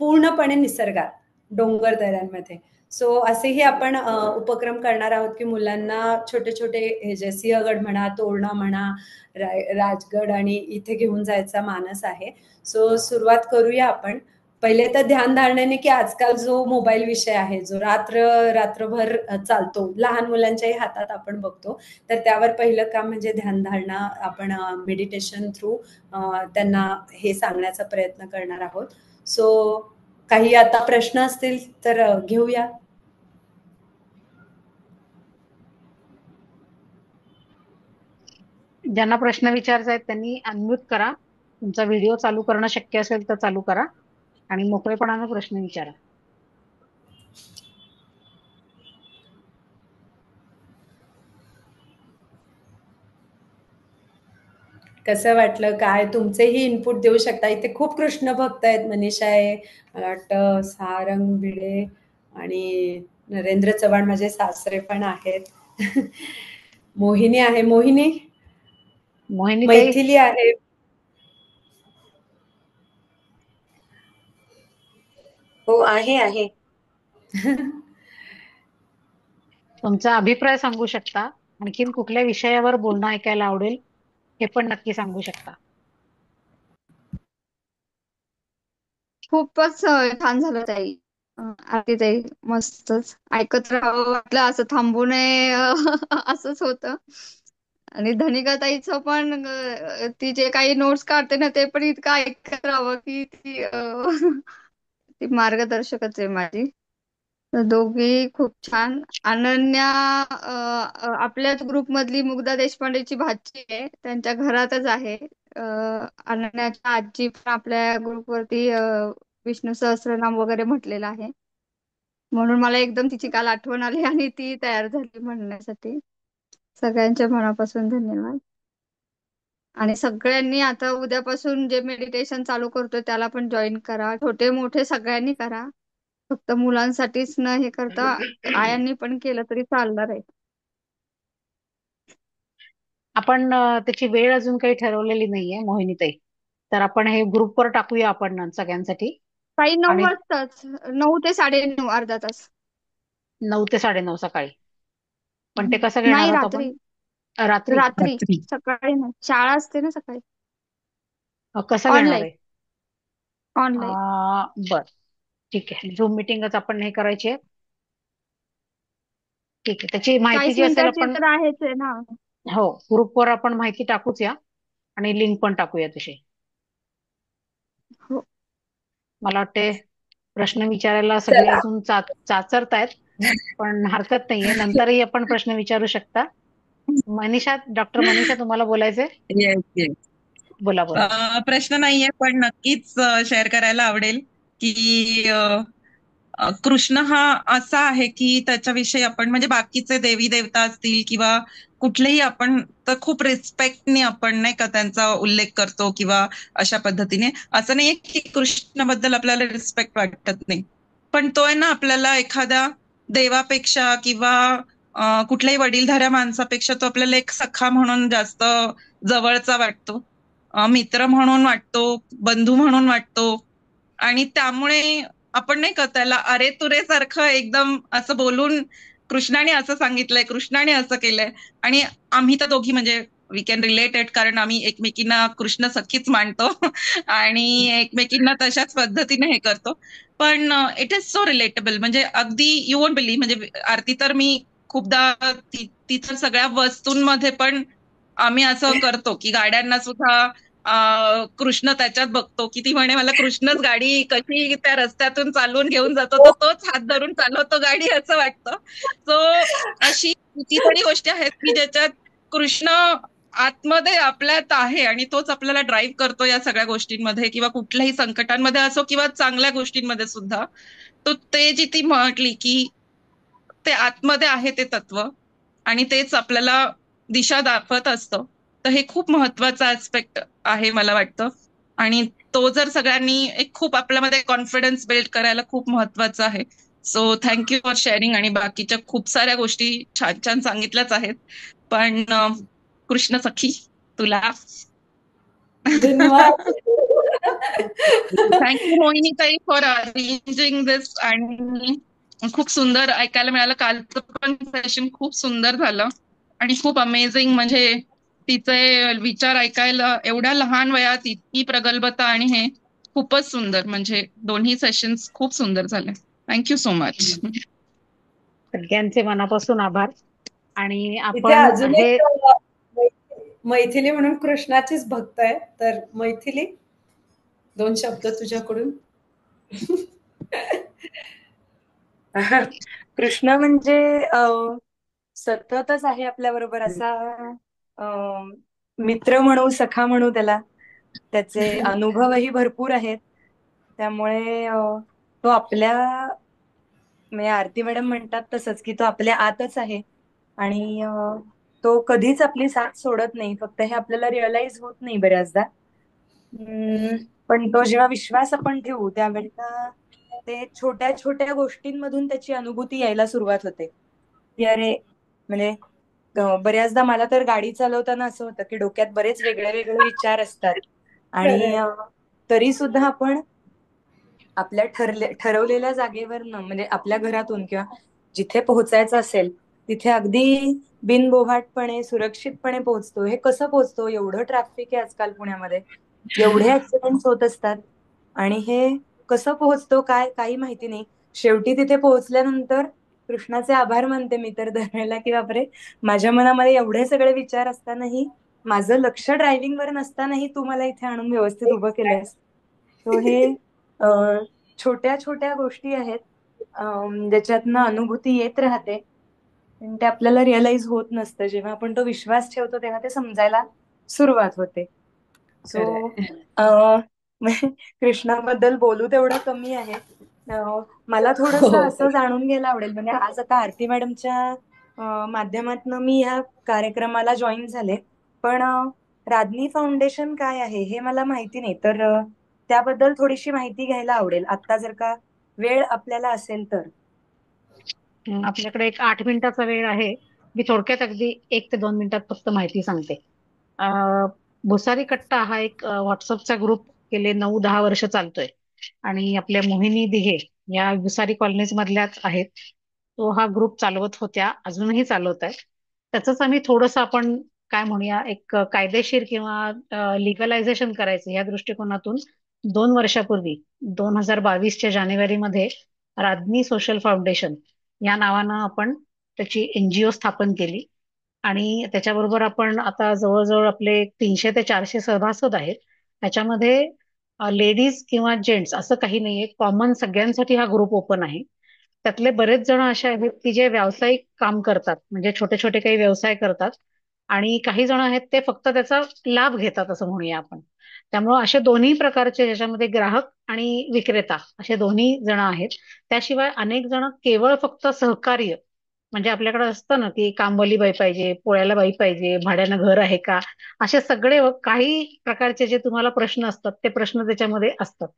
Speaker 2: पूर्णपणे निसर्गात, डोंगर दऱ्यांमध्ये. सो असेही आपण उपक्रम करणार आहोत की मुलांना छोटे छोटे हे जे सिंहगड म्हणा, तोरणा म्हणा, राजगड आणि इथे घेऊन जायचा मानस आहे. सो सुरुवात करूया आपण. पहिले तर ध्यान धारणेने की आजकाल जो मोबाईल विषय आहे, जो रात्रभर चालतो लहान मुलांच्याही हातात आपण बघतो, तर त्यावर पहिलं काम म्हणजे ध्यानधारणा. आपण मेडिटेशन थ्रू त्यांना हे सांगण्याचा प्रयत्न करणार आहोत. सो काही आता प्रश्न असतील तर घेऊया.
Speaker 1: ज्यांना प्रश्न विचारायचे आहेत त्यांनी अनम्यूट करा. तुमचा व्हिडिओ चालू करणं शक्य असेल तर चालू करा आणि मोकळेपणानं प्रश्न विचारा.
Speaker 2: कसं वाटलं, काय तुमचेही इनपुट देऊ शकता. इथे खूप कृष्ण भक्त आहेत. मनीषा आहे, मला वाटतं सारंग भिडे आणि नरेंद्र चव्हाण माझे सासरे पण आहेत. मोहिनी आहे, मोहिनी,
Speaker 1: मोहिनीताई,
Speaker 2: मैथिली आहे.
Speaker 3: हो, आहे.
Speaker 1: तुमचा अभिप्राय सांगू शकता. आणखीन कुठल्या विषयावर बोलणं ऐकायला आवडेल हे पण नक्की सांगू शकता.
Speaker 5: खूपच छान झालं ताई. आरती ताई, मस्तच ऐकत राहावं वाटलं, असं थांबू नये असंच होतं. आणि धनिका ताईचं पण ती जे काही नोट्स काढते ना, ते पण इतकं ऐकत राहावं की ती ती मार्गदर्शकच आहे माझी. तर दोघी खूप छान. अनन्या आपल्याच ग्रुप मधली मुग्धा देशपांडेची भाची आहे, त्यांच्या घरातच आहे. अनन्याच्या आजी पण आपल्या ग्रुपवरती विष्णू सहस्त्रनाम वगैरे म्हटलेलं आहे. म्हणून मला एकदम तिची काल आठवण आली आणि ती तयार झाली म्हणण्यासाठी. सगळ्यांच्या मनापासून धन्यवाद. आणि सगळ्यांनी आता उद्यापासून जे मेडिटेशन चालू करतोय त्याला पण जॉईन करा. छोटे मोठे सगळ्यांनी करा. फक्त मुलांसाठीच न हे करता आयांनी पण केलं तरी चालणार आहे.
Speaker 1: आपण त्याची वेळ अजून काही ठरवलेली नाहीये मोहिनीताई, तर आपण हे ग्रुपवर टाकूया आपण सगळ्यांसाठी.
Speaker 5: काही 9
Speaker 1: आणि
Speaker 5: वाजताच, 9 ते 9:30, अर्धा तास.
Speaker 1: 9 ते 9:30 सकाळी. पण ते कसं घेणार
Speaker 5: नाही,
Speaker 1: आहोत आपण?
Speaker 5: रात्री.
Speaker 1: रात्री
Speaker 5: रात्री, सकाळी नाही. शाळा असते ना सकाळी.
Speaker 1: कसं घेणार
Speaker 5: ऑनलाईन.
Speaker 1: आहे?
Speaker 5: ऑनलाईन.
Speaker 1: बर, ठीक आहे. झूम मिटिंगच आपण हे करायची आहे. ठीक आहे, त्याची माहिती
Speaker 5: 40
Speaker 1: जी असेल
Speaker 5: मिनिटाची
Speaker 1: आपण,
Speaker 5: तर आहेच आहे ना.
Speaker 1: हो, ग्रुपवर आपण माहिती टाकूच या आणि लिंक पण टाकूया तशी.
Speaker 5: हो.
Speaker 1: मला वाटते प्रश्न विचारायला सगळे
Speaker 2: चला.
Speaker 1: अजून चाचरतायत, पण हरकत नाहीये, नंतरही आपण प्रश्न विचारू शकता. डॉक्टर मनीषा, तुम्हाला बोलायचंय?
Speaker 6: Yes, yes.
Speaker 1: बोला बोला.
Speaker 6: प्रश्न नाहीये, पण नक्कीच शेअर करायला आवडेल की कृष्ण हा असा आहे की त्याच्याविषयी आपण म्हणजे बाकीचे देवी देवता असतील किंवा कुठलेही आपण तर खूप रिस्पेक्टने आपण नाही का त्यांचा उल्लेख करतो किंवा अशा पद्धतीने. असं नाहीये की कृष्णाबद्दल आपल्याला रिस्पेक्ट वाटत नाही, पण तो आहे ना आपल्याला एखाद्या देवापेक्षा किंवा कुठल्याही वडीलधाऱ्या माणसापेक्षा तो आपल्याला एक सखा म्हणून जास्त जवळचा वाटतो, मित्र म्हणून वाटतो, बंधू म्हणून वाटतो. आणि त्यामुळे आपण नाही का त्याला अरे तुरे सारखं एकदम असं बोलून कृष्णाने असं सांगितलंय, कृष्णाने असं केलंय. आणि आम्ही तर दोघी म्हणजे वी कॅन रिलेट इट, कारण आम्ही एकमेकींना कृष्ण सखीच मानतो आणि एकमेकींना तशाच पद्धतीने हे करतो. पण इट इज सो रिलेटेबल, म्हणजे अगदी यू वोंट बिलीव्ह. म्हणजे आरती तर मी खूपदा तिथं सगळ्या वस्तूंमध्ये पण आम्ही असं करतो की गाड्यांना सुद्धा कृष्ण त्याच्यात बघतो, की ती म्हणे मला कृष्णच गाडी कशी त्या रस्त्यातून चालवून घेऊन जातो, तर तोच हात धरून चालवतो गाडी, असं वाटतं. सो अशी कितीतरी गोष्टी आहेत की ज्याच्यात कृष्ण आतमध्ये आपल्यात आहे आणि तोच आपल्याला ड्राईव्ह करतो या सगळ्या गोष्टींमध्ये, किंवा कुठल्याही संकटांमध्ये असो किंवा चांगल्या गोष्टींमध्ये सुद्धा. तो ते जी ती म्हटली की ते आतमध्ये आहे ते तत्व आणि तेच आपल्याला दिशा दाखवत असतं. तर हे खूप महत्वाचा ऍस्पेक्ट आहे मला वाटतं. आणि तो जर सगळ्यांनी एक खूप आपल्यामध्ये कॉन्फिडन्स बिल्ड करायला खूप महत्वाचा आहे. So thank you for sharing. आणि बाकीच्या खूप साऱ्या गोष्टी छान छान सांगितल्याच आहेत. पण कृष्ण सखी तुला
Speaker 2: धन्यवाद.
Speaker 6: थँक्यू मोहिनी ताई फॉर अरेंजिंग दिस. आणि खूप सुंदर ऐकायला मिळालं. कालचं पण सेशन खूप सुंदर झालं आणि खूप अमेझिंग. म्हणजे तिचे विचार ऐकायला एवढ्या लहान वयात इतकी प्रगल्भता आणि हे खूपच सुंदर. म्हणजे दोन्ही सेशन्स खूप सुंदर झाले. Thank you so much.
Speaker 1: सगळ्यांचे मनापासून आभार. आणि
Speaker 2: इथे
Speaker 1: आपण
Speaker 2: अजून
Speaker 1: हे
Speaker 2: एक मैथिली म्हणून कृष्णाचीच भक्त आहे, तर मैथिली 2 शब्द तुझ्याकडून.
Speaker 7: कृष्ण म्हणजे सततच आहे आपल्या बरोबर, असा मित्र म्हणू, सखा म्हणू त्याला. त्याचे अनुभवही भरपूर आहेत. त्यामुळे तो आपल्या, म्हणजे आरती मॅडम म्हणतात तसंच, की तो आपल्या आतच आहे आणि तो कधीच आपली साथ सोडत नाही. फक्त हे आपल्याला रिअलाइज होत नाही बऱ्याचदा. पण तो जेव्हा विश्वास आपण ठेवू त्यावेळेला ते छोट्या छोट्या गोष्टींमधून त्याची अनुभूती यायला सुरुवात होते, की अरे, म्हणजे बऱ्याचदा मला तर गाडी चालवताना असं होतं की डोक्यात बरेच वेगळे वेगळे विचार असतात आणि तरी सुद्धा आपण आपल्या ठरवलेल्या जागेवर म्हणजे आपल्या घरातून किंवा जिथे पोहोचायचं असेल तिथे अगदी बिनबोभाटपणे सुरक्षितपणे पोहोचतो. हे कसं पोहोचतो? एवढं ट्रॅफिक आहे आजकाल पुण्यामध्ये, एवढे ऍक्सिडेंट्स होत असतात आणि हे कसं पोहोचतो काय काही माहिती नाही. शेवटी तिथे पोहोचल्यानंतर कृष्णाचे आभार मानते मी तर दरवेळेला, की बापरे, माझ्या मनामध्ये एवढे सगळे विचार असतानाही, माझं लक्ष ड्रायव्हिंगवर नसतानाही तू मला इथे आणून व्यवस्थित उभं केलंस. तो हे छोट्या छोट्या गोष्टी आहेत ज्याच्यातनं अनुभूती येत राहते आणि ते आपल्याला रिअलाइज होत नसतं. जेव्हा आपण तो विश्वास ठेवतो तेव्हा ते समजायला सुरुवात होते. सो कृष्णाबद्दल बोलू तेवढं कमी आहे. मला थोडस असं जाणून घ्यायला आवडेल, म्हणजे आज आता आरती मॅडमच्या माध्यमातून मी ह्या कार्यक्रमाला जॉईन झाले, पण राधनी फाउंडेशन काय आहे हे मला माहिती नाही, तर त्याबद्दल थोडीशी माहिती घ्यायला आवडेल आता, जर का वेळ आपल्याला असेल तर.
Speaker 1: आपल्याकडे एक 8 मिनिटाचा वेळ आहे. मी थोडक्यात अगदी 1 ते 2 मिनिटात फक्त माहिती सांगते. भुसारी कट्टा हा एक व्हॉट्सअपचा ग्रुप गेले 9-10 वर्ष चालतोय आणि आपल्या मोहिनी दिघे या भुसारी कॉलनीज मधल्याच आहेत. तो हा ग्रुप चालवत होत्या, अजूनही चालवत आहे. त्याच आम्ही थोडस आपण काय म्हणूया, एक कायदेशीर किंवा लिगलायझेशन करायचं या दृष्टिकोनातून 2 वर्षापूर्वी 2022च्या जानेवारीमध्ये राधनी सोशल फाउंडेशन या नावानं आपण त्याची NGO स्थापन केली. आणि त्याच्याबरोबर आपण आता जवळजवळ आपले 300 ते 400 सभासद आहेत. त्याच्यामध्ये लेडीज किंवा जेंट्स असं काही नाहीये, कॉमन सगळ्यांसाठी हा ग्रुप ओपन आहे. त्यातले बरेच जण असे आहेत की जे व्यावसायिक काम करतात, म्हणजे छोटे छोटे काही व्यवसाय करतात, आणि काही जण आहेत ते फक्त त्याचा लाभ घेतात असं म्हणूया आपण. त्यामुळं असे दोन्ही प्रकारचे, ज्याच्यामध्ये ग्राहक आणि विक्रेता असे दोन्ही जण आहेत. त्याशिवाय अनेक जण केवळ फक्त सहकार्य, म्हणजे आपल्याकडे असतं ना की कामवाली बाई पाहिजे, पोळ्याला बाई पाहिजे, भाड्यानं घर आहे का, असे सगळे काही प्रकारचे जे तुम्हाला प्रश्न असतात ते प्रश्न त्याच्यामध्ये असतात.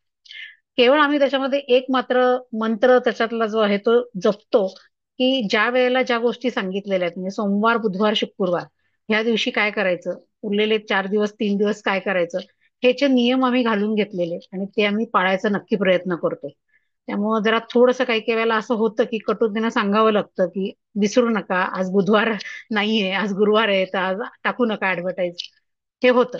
Speaker 1: केवळ आम्ही त्याच्यामध्ये एक मात्र मंत्र त्याच्यातला जो आहे तो जपतो, की ज्या वेळेला ज्या गोष्टी सांगितलेल्या आहेत, म्हणजे सोमवार, बुधवार, शुक्रवार ह्या दिवशी काय करायचं, उरलेले 4 दिवस, 3 दिवस काय करायचं, ह्याचे नियम आम्ही घालून घेतलेले आणि ते आम्ही पाळायचा नक्की प्रयत्न करतो. त्यामुळं जरा थोडंसं काही काही वेळेला असं होतं की कटुतेनं सांगावं लागतं की विसरू नका, आज बुधवार नाहीये, आज गुरुवार आहे, तर आज टाकू नका ऍडव्हर्टाईज. हे होतं.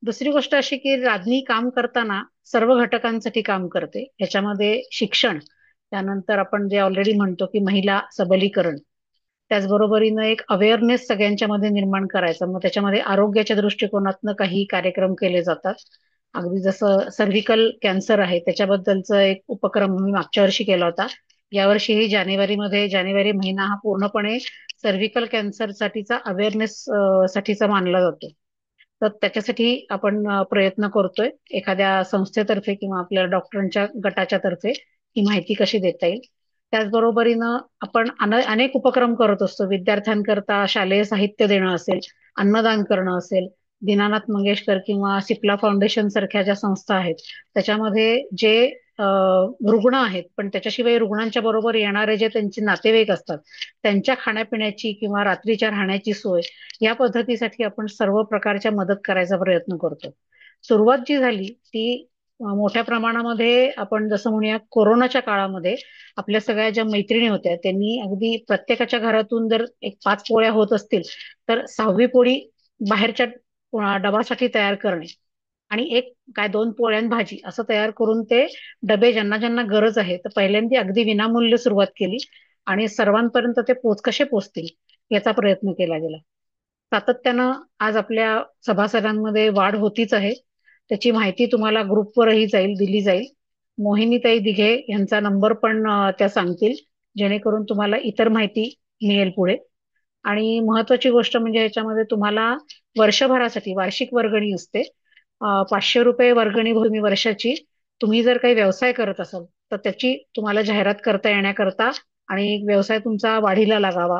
Speaker 1: दुसरी गोष्ट अशी की राज्ञी काम करताना सर्व घटकांसाठी काम करते. ह्याच्यामध्ये शिक्षण, त्यानंतर आपण जे ऑलरेडी म्हणतो की महिला सबलीकरण, त्याचबरोबरीनं एक अवेअरनेस सगळ्यांच्या मध्ये निर्माण करायचा. मग त्याच्यामध्ये आरोग्याच्या दृष्टिकोनातनं काही कार्यक्रम केले जातात. अगदी जसं सर्व्हिकल कॅन्सर आहे त्याच्याबद्दलचा एक उपक्रम मी मागच्या वर्षी केला होता. यावर्षीही जानेवारीमध्ये, जानेवारी महिना हा पूर्णपणे सर्व्हिकल कॅन्सर साठीचा अवेअरनेस साठीचा मानला जातो. तर त्याच्यासाठी आपण प्रयत्न करतोय एखाद्या संस्थेतर्फे किंवा आपल्या डॉक्टरांच्या गटाच्या तर्फे ही माहिती कशी देता येईल. त्याचबरोबरीनं आपण अनेक उपक्रम करत असतो. विद्यार्थ्यांकरता शालेय साहित्य देणं असेल, अन्नदान करणं असेल, दीनानाथ मंगेशकर किंवा सिप्ला फाउंडेशन सारख्या ज्या संस्था आहेत त्याच्यामध्ये जे रुग्ण आहेत, पण त्याच्याशिवाय रुग्णांच्या बरोबर येणारे जे त्यांचे नातेवाईक असतात त्यांच्या खाण्यापिण्याची किंवा रात्रीच्या राहण्याची सोय, या पद्धतीसाठी आपण सर्व प्रकारच्या मदत करायचा प्रयत्न करतो. सुरुवात जी झाली ती मोठ्या प्रमाणामध्ये आपण जसं म्हणूया कोरोनाच्या काळामध्ये आपल्या सगळ्या ज्या मैत्रिणी होत्या त्यांनी अगदी प्रत्येकाच्या घरातून जर एक 5 पोळ्या होत असतील तर 6वी पोळी बाहेरच्या डबासाठी तयार करणे आणि एक काय 2 पोळ्या आणि भाजी असं तयार करून ते डबे ज्यांना ज्यांना गरज आहे तर पहिल्यांदा अगदी विनामूल्य सुरुवात केली आणि सर्वांपर्यंत ते कसे पोचतील याचा प्रयत्न केला गेला. सातत्यानं आज आपल्या सभासदांमध्ये वाढ होतीच आहे. त्याची माहिती तुम्हाला ग्रुपवरही दिली जाईल. मोहिनीताई दिघे यांचा नंबर पण त्या सांगतील, जेणेकरून तुम्हाला इतर माहिती मिळेल पुढे. आणि महत्वाची गोष्ट म्हणजे ह्याच्यामध्ये तुम्हाला वर्षभरासाठी वार्षिक वर्गणी असते. 500 रुपये वर्गणी भूमी वर्षाची. तुम्ही जर काही व्यवसाय करत असाल तर त्याची तुम्हाला जाहिरात करता येण्याकरता आणि व्यवसाय तुमचा वाढीला लागावा,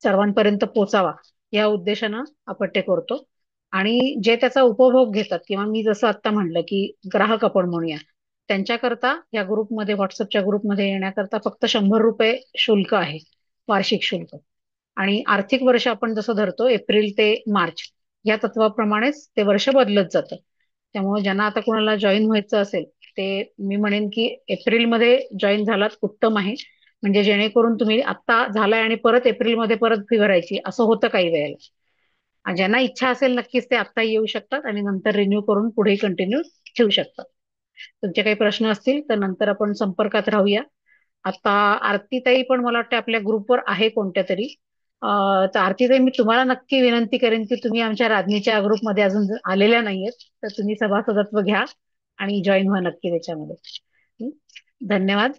Speaker 1: सर्वांपर्यंत पोचावा, या उद्देशानं आपण ते करतो. आणि जे त्याचा उपभोग घेतात किंवा मी जसं आता म्हणलं की ग्राहक आपण म्हणूया, त्यांच्याकरता या ग्रुपमध्ये, व्हॉट्सअपच्या ग्रुपमध्ये येण्याकरता फक्त 100 रुपये शुल्क आहे, वार्षिक शुल्क. आणि आर्थिक वर्ष आपण जसं धरतो एप्रिल ते मार्च या तत्वाप्रमाणेच ते वर्ष बदलत जातं. त्यामुळे ज्यांना आता कोणाला जॉईन व्हायचं असेल ते मी म्हणेन की एप्रिलमध्ये जॉईन झालात उत्तम आहे. म्हणजे जेणेकरून तुम्ही आता झालाय आणि परत एप्रिलमध्ये परत फी भरायची असं होतं काही वेळेला. आणि ज्यांना इच्छा असेल नक्कीच ते आता येऊ शकतात आणि नंतर रिन्यू करून पुढे कंटिन्यू ठेवू शकतात. तुमचे काही प्रश्न असतील तर नंतर आपण संपर्कात राहूया. आता आरतीताई पण मला वाटतं आपल्या ग्रुपवर आहे कोणत्या तरी. तर आरतीताई, मी तुम्हाला नक्की विनंती करेन की तुम्ही आमच्या राज्ञीच्या ग्रुपमध्ये अजून आलेल्या नाहीयेत तर तुम्ही सभासदत्व घ्या आणि जॉईन व्हा नक्की त्याच्यामध्ये. हं? धन्यवाद.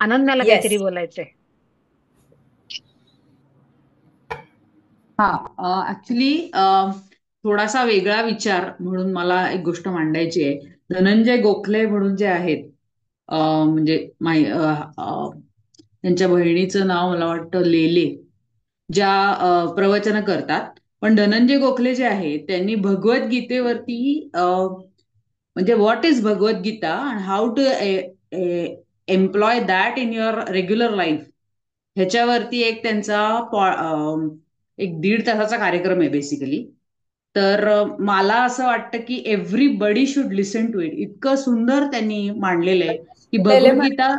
Speaker 1: अनन्याला काहीतरी
Speaker 2: येस.
Speaker 1: बोलायचंय.
Speaker 4: हा, ऍक्च्युली थोडासा वेगळा विचार म्हणून मला एक गोष्ट मांडायची आहे. धनंजय गोखले म्हणून जे आहेत, म्हणजे त्यांच्या बहिणीचं नाव मला वाटतं लेले, ज्या प्रवचन करतात. पण धनंजय गोखले जे आहेत त्यांनी भगवद्गीतेवरती म्हणजे what is Bhagavad Gita and how to employ that in your regular life, ह्याच्यावरती एक त्यांचा एक 1.5 तासाचा कार्यक्रम आहे बेसिकली. तर मला असं वाटतं की everybody should listen to it. इतकं सुंदर त्यांनी मांडलेलं आहे की भगवद्गीता.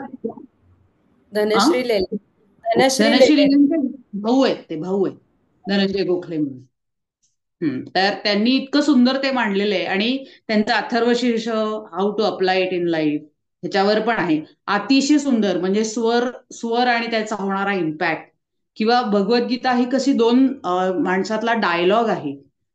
Speaker 2: धनश्री लेले.
Speaker 4: धनश्री लेलेंचे भाऊ आहेत, ते भाऊ आहेत धनंजय गोखले म्हणून. तर त्यांनी इतकं सुंदर ते मांडलेलं आहे आणि त्यांचं Atharvashirsha how to apply it in life ह्याच्यावर पण आहे. अतिशय सुंदर, म्हणजे स्वर आणि त्याचा होणारा इम्पॅक्ट. किंवा भगवद्गीता ही कशी 2 माणसातला डायलॉग आहे.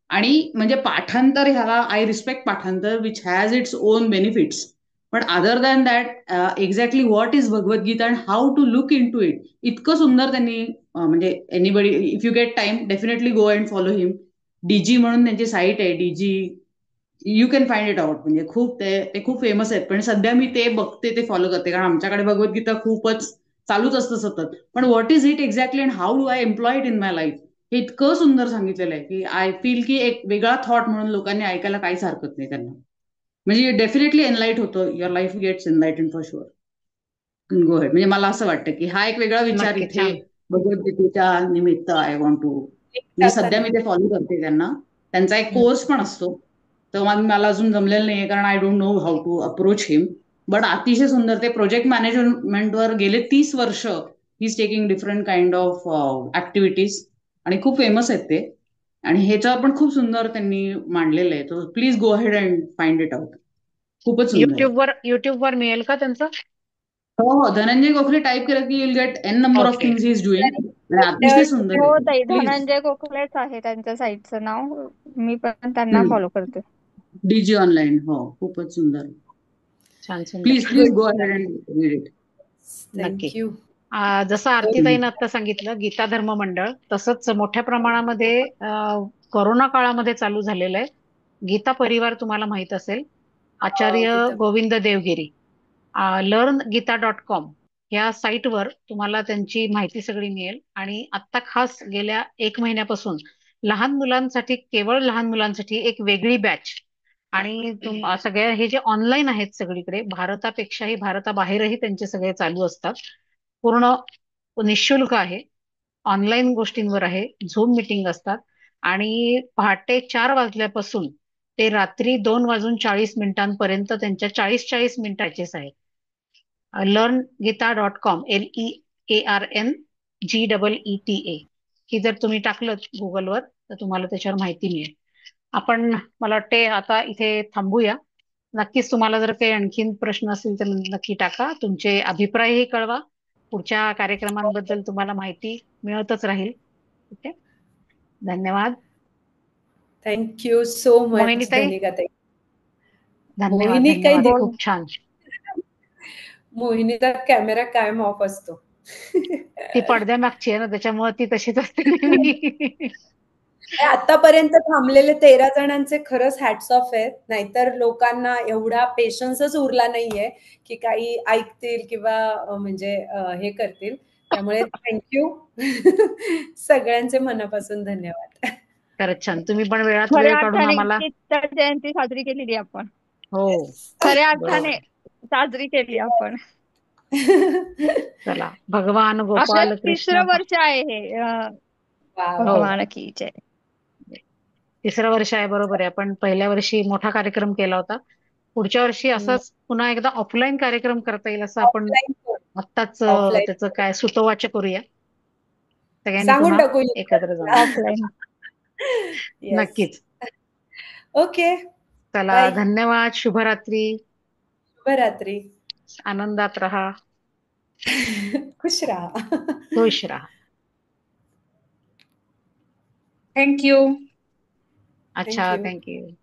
Speaker 4: आणि म्हणजे पाठांतर, ह्याला आय रिस्पेक्ट पाठांतर which has its own benefits. पण other than that exactly what is Bhagavad Gita and how to look in to it, इतकं सुंदर त्यांनी म्हणजे anybody, if you get time definitely go and follow him. DG म्हणून त्यांची site आहे, DG, you can find it out. म्हणजे खूप ते खूप फेमस आहेत. पण सध्या मी ते बघते, ते फॉलो करते, कारण आमच्याकडे भगवद्गीता खूपच चालूच असतं सतत. पण what is it exactly and how do I employ it in my life, हे इतकं सुंदर सांगितलेलं आहे की आय फील की एक वेगळा थॉट म्हणून लोकांनी ऐकायला काहीच हरकत नाही त्यांना. म्हणजे डेफिनेटली एनलाइट होतं, your life gets enlighten for sure. Go ahead. म्हणजे मला असं वाटतं की हा एक वेगळा विचार
Speaker 1: नक्की,
Speaker 4: इथे
Speaker 1: छान.
Speaker 4: भगवद्गीतेच्या निमित्त आय वॉन्ट टू. म्हणजे सध्या मी ते फॉलो करते त्यांना. त्यांचा एक कोर्स पण असतो, तर मला अजून जमलेलं नाहीये कारण I don't know how to approach him. But अतिशय सुंदर. ते प्रोजेक्ट मॅनेजमेंटवर गेले 30 वर्ष he is taking different kind of activities आणि खूप फेमस आहेत ते. आणि ह्याच्यावर पण खूप सुंदर त्यांनी मांडलेलं आहे. तर please go ahead and find it out. खूपच सुंदर आहे.
Speaker 1: युट्यूबवर मिळेल का त्यांचं?
Speaker 4: हो हो, धनंजय गोखले टाईप केलं की you'll get an number of
Speaker 1: okay.
Speaker 4: Things he is doing. आणि अतिशय सुंदर
Speaker 5: हो
Speaker 4: आहे
Speaker 5: ताई,
Speaker 4: प्लीज.
Speaker 5: धनंजय गोखलेच आहे त्यांच्या साईटचं नाव. मी पण त्यांना फॉलो करते.
Speaker 4: डीजी ऑनलाईन. हो, खूपच सुंदर.
Speaker 1: छान, सुंदर.
Speaker 4: Please please go ahead and read it.
Speaker 1: नक्की.
Speaker 2: थँक्यू.
Speaker 1: जसं आरतीताईनं आता सांगितलं गीता धर्म मंडळ, तसंच मोठ्या प्रमाणामध्ये कोरोना काळामध्ये चालू झालेलं आहे गीता परिवार. तुम्हाला माहित असेल, आचार्य
Speaker 2: गीता.
Speaker 1: गोविंद देवगिरी. learngita.com या साईटवर तुम्हाला त्यांची माहिती सगळी मिळेल. आणि आता खास गेल्या 1 महिन्यापासून लहान मुलांसाठी, केवळ लहान मुलांसाठी एक वेगळी बॅच. आणि सगळ्या हे जे ऑनलाईन आहेत सगळीकडे, भारतापेक्षाही भारताबाहेरही त्यांचे सगळे चालू असतात. पूर्ण निशुल्क आहे. ऑनलाईन गोष्टींवर आहे. झूम मिटिंग असतात. आणि पहाटे 4 वाजल्यापासून ते रात्री 2 वाजून 40 मिनिटांपर्यंत त्यांच्या 40-40 मिनिटाचेच आहेत. learngita.com LEARNGEETA ही जर तुम्ही टाकलं गुगलवर तर तुम्हाला त्याच्यावर माहिती मिळेल. आपण, मला वाटते आता इथे थांबूया. नक्कीच तुम्हाला जर काही आणखीन प्रश्न असतील तर नक्की टाका. तुमचे अभिप्रायही कळवा. पुढच्या कार्यक्रमांबद्दल तुम्हाला माहिती मिळतच राहील. ठीक आहे. धन्यवाद.
Speaker 2: थँक्यू सो मच
Speaker 1: मोहिनीताई,
Speaker 2: धनिकाताई.
Speaker 1: धन्यवाद.
Speaker 2: मोहिनी काही
Speaker 1: धन्यवाद. खूप छान.
Speaker 2: मोहिनीचा कॅमेरा कायम ऑफ असतो.
Speaker 1: ती पडद्यामागची आहे ना, त्याच्यामुळे ती तशीच असते नेहमी.
Speaker 2: आतापर्यंत थांबलेले 13 जणांचे खरंच हॅट्स ऑफ आहेत. नाहीतर लोकांना एवढा पेशन्सच उरला नाहीये की काही ऐकतील किंवा म्हणजे हे करतील. त्यामुळे थँक्यू. सगळ्यांचे मनापासून धन्यवाद.
Speaker 1: खरंच छान. तुम्ही पण वेळात
Speaker 5: खऱ्या
Speaker 1: वेळ काढून
Speaker 5: अर्थाने
Speaker 1: आम्हाला.
Speaker 5: गीता जयंती साजरी केलेली आपण.
Speaker 1: हो,
Speaker 5: खऱ्या
Speaker 1: बरोबर.
Speaker 5: अर्थाने साजरी केली आपण.
Speaker 1: चला, भगवान
Speaker 5: आपलं
Speaker 1: गोपाल कृष्ण.
Speaker 5: 3रं वर्ष आहे हे.
Speaker 2: वाव.
Speaker 5: भगवान की जय.
Speaker 1: 3रं वर्ष आहे, बरोबर आहे. आपण पहिल्या वर्षी मोठा कार्यक्रम केला होता. पुढच्या वर्षी असंच पुन्हा एकदा ऑफलाईन कार्यक्रम करता येईल असं आपण आत्ताच
Speaker 2: ऑफलाईन
Speaker 1: त्याचं काय सुतोवाच करूया. सगळ्यांनी
Speaker 2: सांगून
Speaker 1: पुन्हा
Speaker 2: टाकू
Speaker 1: एकत्र जाऊन.
Speaker 5: ऑफलाईन.
Speaker 1: नक्कीच.
Speaker 2: ओके.
Speaker 1: चला,
Speaker 2: बाय.
Speaker 1: धन्यवाद. शुभरात्री.
Speaker 2: शुभरात्री.
Speaker 1: आनंदात राहा.
Speaker 2: खुश राहा.
Speaker 1: खुश राहा.
Speaker 6: थँक्यू.
Speaker 1: अच्छा,
Speaker 2: Thank you.
Speaker 1: थँक्यू.